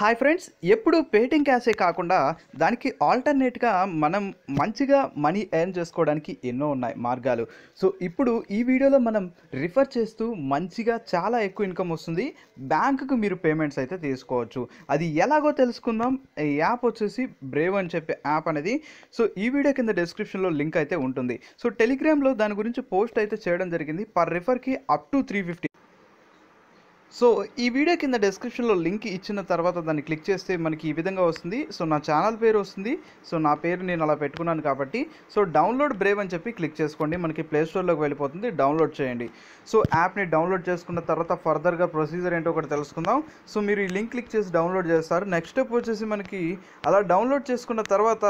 Hi friends, ఎప్పుడు పేటింగ్ క్యాషే కాకుండా దానికి ఆల్టర్నేట్గా మనం మంచిగా మనీ ఎర్న్ చేసుకోవడానికి ఎన్నో ఉన్నాయి మార్గాలు. సో ఇప్పుడు ఈ వీడియోలో మనం రిఫర్ చేస్తూ మంచిగా చాలా ఎక్కువ ఇన్కమ్ వస్తుంది. బ్యాంకుకు మీరు పేమెంట్స్ అయితే తీసుకోవచ్చు. అది ఎలాగో తెలుసుకుందాం. ఈ యాప్ వచ్చేసి బ్రేవ్ అని చెప్పే యాప్ అనేది. సో ఈ వీడియో కింద డిస్క్రిప్షన్లో లింక్ అయితే ఉంటుంది. సో టెలిగ్రామ్లో దాని గురించి పోస్ట్ అయితే చేయడం జరిగింది. పర్ రిఫర్కి అప్ టు 350. సో ఈ వీడియో కింద డిస్క్రిప్షన్లో లింక్ ఇచ్చిన తర్వాత దాన్ని క్లిక్ చేస్తే మనకి ఈ విధంగా వస్తుంది. సో నా ఛానల్ పేరు వస్తుంది. సో నా పేరు నేను అలా పెట్టుకున్నాను కాబట్టి సో డౌన్లోడ్ బ్రేవ్ అని చెప్పి క్లిక్ చేసుకోండి. మనకి ప్లే స్టోర్లోకి వెళ్ళిపోతుంది. డౌన్లోడ్ చేయండి. సో యాప్ని డౌన్లోడ్ చేసుకున్న తర్వాత ఫర్దర్గా ప్రొసీజర్ ఏంటో ఒకటి తెలుసుకుందాం. సో మీరు ఈ లింక్ క్లిక్ చేసి డౌన్లోడ్ చేస్తారు. నెక్స్ట్ స్టెప్ వచ్చేసి మనకి అలా డౌన్లోడ్ చేసుకున్న తర్వాత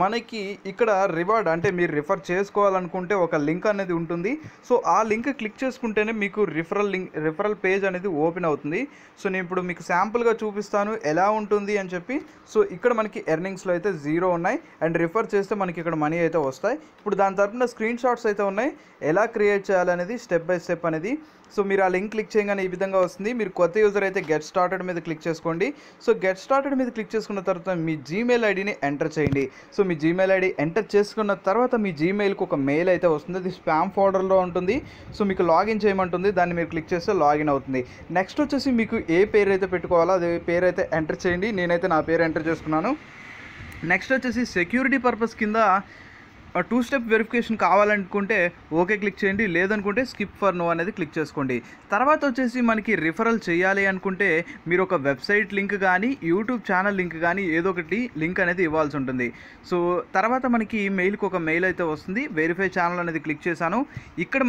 మనకి ఇక్కడ రివార్డ్ అంటే మీరు రిఫర్ చేసుకోవాలనుకుంటే ఒక లింక్ అనేది ఉంటుంది. సో ఆ లింక్ క్లిక్ చేసుకుంటేనే మీకు రిఫరల్ పేజ్ అనేది ఓపెన్ అవుతుంది. సో నేను ఇప్పుడు మీకు శాంపుల్గా చూపిస్తాను ఎలా ఉంటుంది అని చెప్పి. సో ఇక్కడ మనకి ఎర్నింగ్స్లో అయితే 0 ఉన్నాయి అండ్ రిఫర్ చేస్తే మనకి ఇక్కడ మనీ అయితే వస్తాయి. ఇప్పుడు దాని తరపున స్క్రీన్ షాట్స్ అయితే ఉన్నాయి. ఎలా క్రియేట్ చేయాలనేది స్టెప్ బై స్టెప్ అనేది. సో మీరు ఆ లింక్ క్లిక్ చేయగానే ఈ విధంగా వస్తుంది. మీరు కొత్త యూజర్ అయితే గెట్ స్టార్టెడ్ మీద క్లిక్ చేసుకోండి. సో గెట్ స్టార్టెడ్ మీద క్లిక్ చేసుకున్న తర్వాత మీ జీమెయిల్ ఐడిని ఎంటర్ చేయండి. సో మీ జీమెయిల్ ఐడి ఎంటర్ చేసుకున్న తర్వాత మీ జీమెయిల్కి ఒక మెయిల్ అయితే వస్తుంది. అది స్పామ్ ఫోల్డర్లో ఉంటుంది. సో మీకు లాగిన్ చేయమంటుంది. దాన్ని మీరు క్లిక్ చేస్తే లాగిన్ అవుతుంది. నెక్స్ట్ వచ్చేసి మీకు ఏ పేరు అయితే పెట్టుకోవాలో అదే పేరు అయితే ఎంటర్ చేయండి. నేనైతే నా పేరు ఎంటర్ చేసుకున్నాను. నెక్స్ట్ వచ్చేసి సెక్యూరిటీ పర్పస్ కింద 2 స్టెప్ వెరిఫికేషన్ కావాలనుకుంటే ఓకే క్లిక్ చేయండి. లేదనుకుంటే స్కిప్ ఫర్ నో అనేది క్లిక్ చేసుకోండి. తర్వాత వచ్చేసి మనకి రిఫరల్ చేయాలి అనుకుంటే మీరు ఒక వెబ్సైట్ లింక్ కానీ యూట్యూబ్ ఛానల్ లింక్ కానీ ఏదో ఒకటి లింక్ అనేది ఇవ్వాల్సి ఉంటుంది. సో తర్వాత మనకి మెయిల్కి ఒక మెయిల్ అయితే వస్తుంది. వెరిఫై ఛానల్ అనేది క్లిక్ చేశాను. ఇక్కడ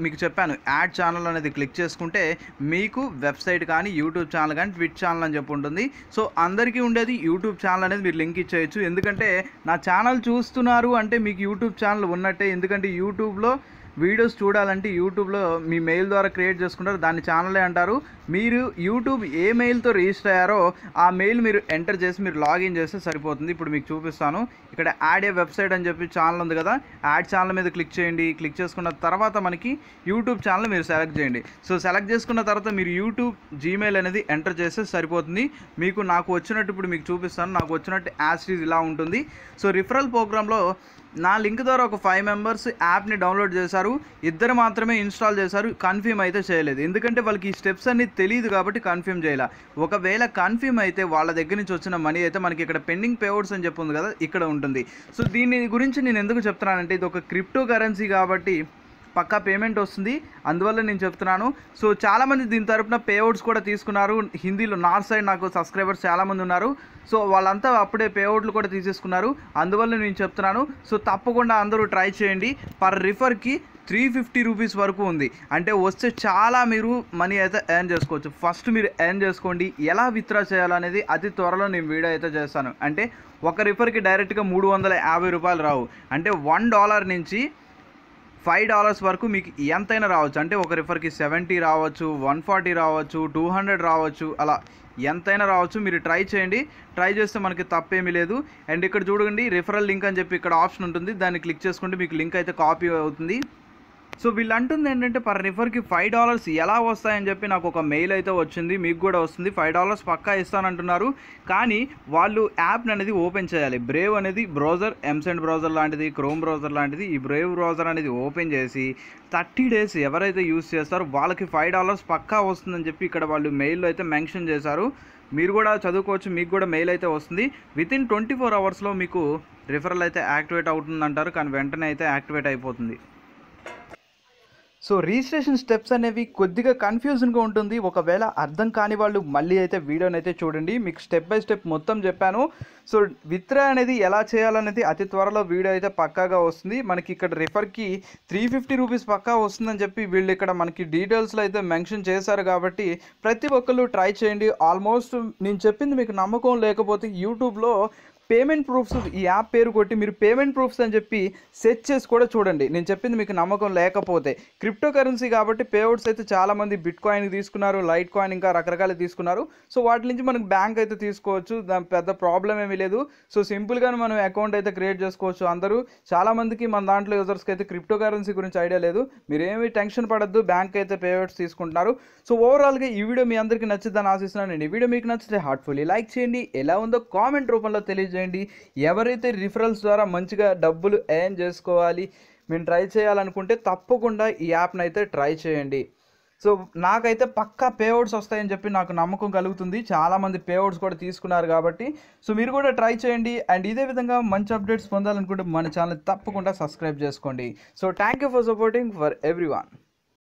మీకు చెప్పాను యాడ్ ఛానల్ అనేది క్లిక్ చేసుకుంటే మీకు వెబ్సైట్ కానీ యూట్యూబ్ ఛానల్ కానీ ట్విచ్ ఛానల్ అని చెప్పి ఉంటుంది. సో అందరికీ ఉండేది యూట్యూబ్ ఛానల్ అనేది మీరు లింక్ ఇచ్చేయచ్చు. ఎందుకంటే నా ఛానల్ చూస్తున్నారు అంటే మీకు యూట్యూబ్ ఛానల్ ఉన్నట్టే. ఎందుకంటే యూట్యూబ్లో వీడియోస్ చూడాలంటే యూట్యూబ్లో మీ మెయిల్ ద్వారా క్రియేట్ చేసుకుంటారు. దాన్ని ఛానలే అంటారు. మీరు యూట్యూబ్ ఏ మెయిల్తో రిజిస్టర్ అయ్యారో ఆ మెయిల్ మీరు ఎంటర్ చేసి మీరు లాగిన్ చేస్తే సరిపోతుంది. ఇప్పుడు మీకు చూపిస్తాను. ఇక్కడ యాడ్ ఏ వెబ్సైట్ అని చెప్పి ఛానల్ ఉంది కదా, యాడ్ ఛానల్ మీద క్లిక్ చేయండి. క్లిక్ చేసుకున్న తర్వాత మనకి యూట్యూబ్ ఛానల్ మీరు సెలెక్ట్ చేయండి. సో సెలెక్ట్ చేసుకున్న తర్వాత మీరు యూట్యూబ్ జీమెయిల్ అనేది ఎంటర్ చేస్తే సరిపోతుంది. నాకు వచ్చినట్టు ఇప్పుడు మీకు చూపిస్తాను. నాకు వచ్చినట్టు యాజ్ ఇట్ ఈజ్ ఇలా ఉంటుంది. సో రిఫరల్ ప్రోగ్రాంలో నా లింక్ ద్వారా ఒక 5 మెంబర్స్ యాప్ని డౌన్లోడ్ చేశారు. 2 మాత్రమే ఇన్స్టాల్ చేశారు. కన్ఫర్మ్ అయితే చేయలేదు. ఎందుకంటే వాళ్ళకి ఈ స్టెప్స్ అన్ని తెలియదు కాబట్టి కన్ఫర్మ్ చేయాల. ఒకవేళ కన్ఫర్మ్ అయితే వాళ్ళ దగ్గర నుంచి వచ్చిన మనీ అయితే మనకి ఇక్కడ పెండింగ్ పేఅవుట్స్ అని చెప్పి ఉంది కదా, ఇక్కడ ఉంటుంది. సో దీని గురించి నేను ఎందుకు చెప్తున్నానంటే ఇది ఒక క్రిప్టో కరెన్సీ కాబట్టి పక్కా పేమెంట్ వస్తుంది. అందువల్ల నేను చెప్తున్నాను. సో చాలామంది దీని తరపున పేఅవుట్స్ కూడా తీసుకున్నారు. హిందీలో నార్త్ సైడ్ నాకు సబ్స్క్రైబర్స్ చాలామంది ఉన్నారు. సో వాళ్ళంతా అప్పుడే పేఅవుట్లు కూడా తీసేసుకున్నారు. అందువల్ల నేను చెప్తున్నాను. సో తప్పకుండా అందరూ ట్రై చేయండి. పర్ రిఫర్కి 350 రూపీస్ వరకు ఉంది. అంటే వస్తే చాలా మీరు మనీ అయితే ఎర్న్ చేసుకోవచ్చు. ఫస్ట్ మీరు ఎర్న్ చేసుకోండి. ఎలా విత్డ్రా చేయాలనేది అతి త్వరలో నేను వీడియో అయితే చేస్తాను. అంటే ఒక రిఫర్కి డైరెక్ట్గా 350 రూపాయలు రావు. అంటే $1 నుంచి $5 వరకు మీకు ఎంతైనా రావచ్చు. అంటే ఒక రిఫర్కి 70 రావచ్చు, 140 రావచ్చు, 200 రావచ్చు, అలా ఎంతైనా రావచ్చు. మీరు ట్రై చేయండి. ట్రై చేస్తే మనకి తప్పేమీ లేదు. అండ్ ఇక్కడ చూడండి రిఫరల్ లింక్ అని చెప్పి ఇక్కడ ఆప్షన్ ఉంటుంది. దాన్ని క్లిక్ చేసుకుంటే మీకు లింక్ అయితే కాపీ అవుతుంది. సో వీళ్ళు అంటుంది ఏంటంటే పర్ రిఫర్కి $5 ఎలా వస్తాయని చెప్పి నాకు ఒక మెయిల్ అయితే వచ్చింది. మీకు కూడా వస్తుంది. $5 పక్కా ఇస్తానంటున్నారు. కానీ వాళ్ళు యాప్ అనేది ఓపెన్ చేయాలి. బ్రేవ్ అనేది బ్రౌజర్, ఎంసెండ్ బ్రౌజర్ లాంటిది, క్రోమ్ బ్రౌజర్ లాంటిది. ఈ బ్రేవ్ బ్రౌజర్ అనేది ఓపెన్ చేసి 30 డేస్ ఎవరైతే యూస్ చేస్తారో వాళ్ళకి $5 పక్కా వస్తుందని చెప్పి ఇక్కడ వాళ్ళు మెయిల్లో అయితే మెన్షన్ చేశారు. మీరు కూడా చదువుకోవచ్చు. మీకు కూడా మెయిల్ అయితే వస్తుంది. వితిన్ 24 అవర్స్లో మీకు రిఫరల్ అయితే యాక్టివేట్ అవుతుందంటారు. కానీ వెంటనే అయితే యాక్టివేట్ అయిపోతుంది. సో రిజిస్ట్రేషన్ స్టెప్స్ అనేవి కొద్దిగా కన్ఫ్యూజన్గా ఉంటుంది. ఒకవేళ అర్థం కాని వాళ్ళు మళ్ళీ అయితే వీడియోని అయితే చూడండి. మీకు స్టెప్ బై స్టెప్ మొత్తం చెప్పాను. సో విత్డ్రా అనేది ఎలా చేయాలనేది అతి త్వరలో వీడియో అయితే పక్కాగా వస్తుంది. మనకి ఇక్కడ రిఫర్కి 350 రూపీస్ పక్కా వస్తుందని చెప్పి వీళ్ళు ఇక్కడ మనకి డీటెయిల్స్లో అయితే మెన్షన్ చేశారు. కాబట్టి ప్రతి ఒక్కళ్ళు ట్రై చేయండి. ఆల్మోస్ట్ నేను చెప్పింది మీకు నమ్మకం లేకపోతే యూట్యూబ్లో పేమెంట్ ప్రూఫ్స్ ఈ యాప్ పేరు కొట్టి మీరు పేమెంట్ ప్రూఫ్స్ అని చెప్పి సెర్చ్ చేసి కూడా చూడండి. నేను చెప్పింది మీకు నమ్మకం లేకపోతే. క్రిప్టో కరెన్సీ కాబట్టి పేఅవుట్స్ అయితే చాలామంది బిట్ కాయిన్ తీసుకున్నారు, లైట్ కాయిన్ ఇంకా రకరకాలు తీసుకున్నారు. సో వాటి నుంచి మనకు బ్యాంక్ అయితే తీసుకోవచ్చు, దాని పెద్ద ప్రాబ్లం ఏమీ లేదు. సో సింపుల్గానే మనం అకౌంట్ అయితే క్రియేట్ చేసుకోవచ్చు. అందరూ చాలామందికి మన దాంట్లో యూజర్స్కి అయితే క్రిప్టో కరెన్సీ గురించి ఐడియా లేదు. మీరేమీ టెన్షన్ పడద్దు, బ్యాంక్ అయితే పేఅవుట్స్ తీసుకుంటున్నారు. సో ఓవరాల్గా ఈ వీడియో మీ అందరికీ నచ్చుద్దని ఆశిస్తున్నాను. నేను ఈ వీడియో మీకు నచ్చితే హార్ట్ఫుల్లీ లైక్ చేయండి, ఎలా ఉందో కామెంట్ రూపంలో తెలియజేయండి. ఎవరైతే రిఫరల్స్ ద్వారా మంచిగా డబ్బులు ఎర్న్ చేసుకోవాలి, మేము ట్రై చేయాలనుకుంటే తప్పకుండా ఈ యాప్ని అయితే ట్రై చేయండి. సో నాకైతే పక్కా పేఅవుట్స్ వస్తాయని చెప్పి నాకు నమ్మకం కలుగుతుంది. చాలామంది పేఅవుట్స్ కూడా తీసుకున్నారు కాబట్టి. సో మీరు కూడా ట్రై చేయండి. అండ్ ఇదే విధంగా మంచి అప్డేట్స్ పొందాలనుకుంటే మన ఛానల్ తప్పకుండా సబ్స్క్రైబ్ చేసుకోండి. So thank you for supporting for everyone.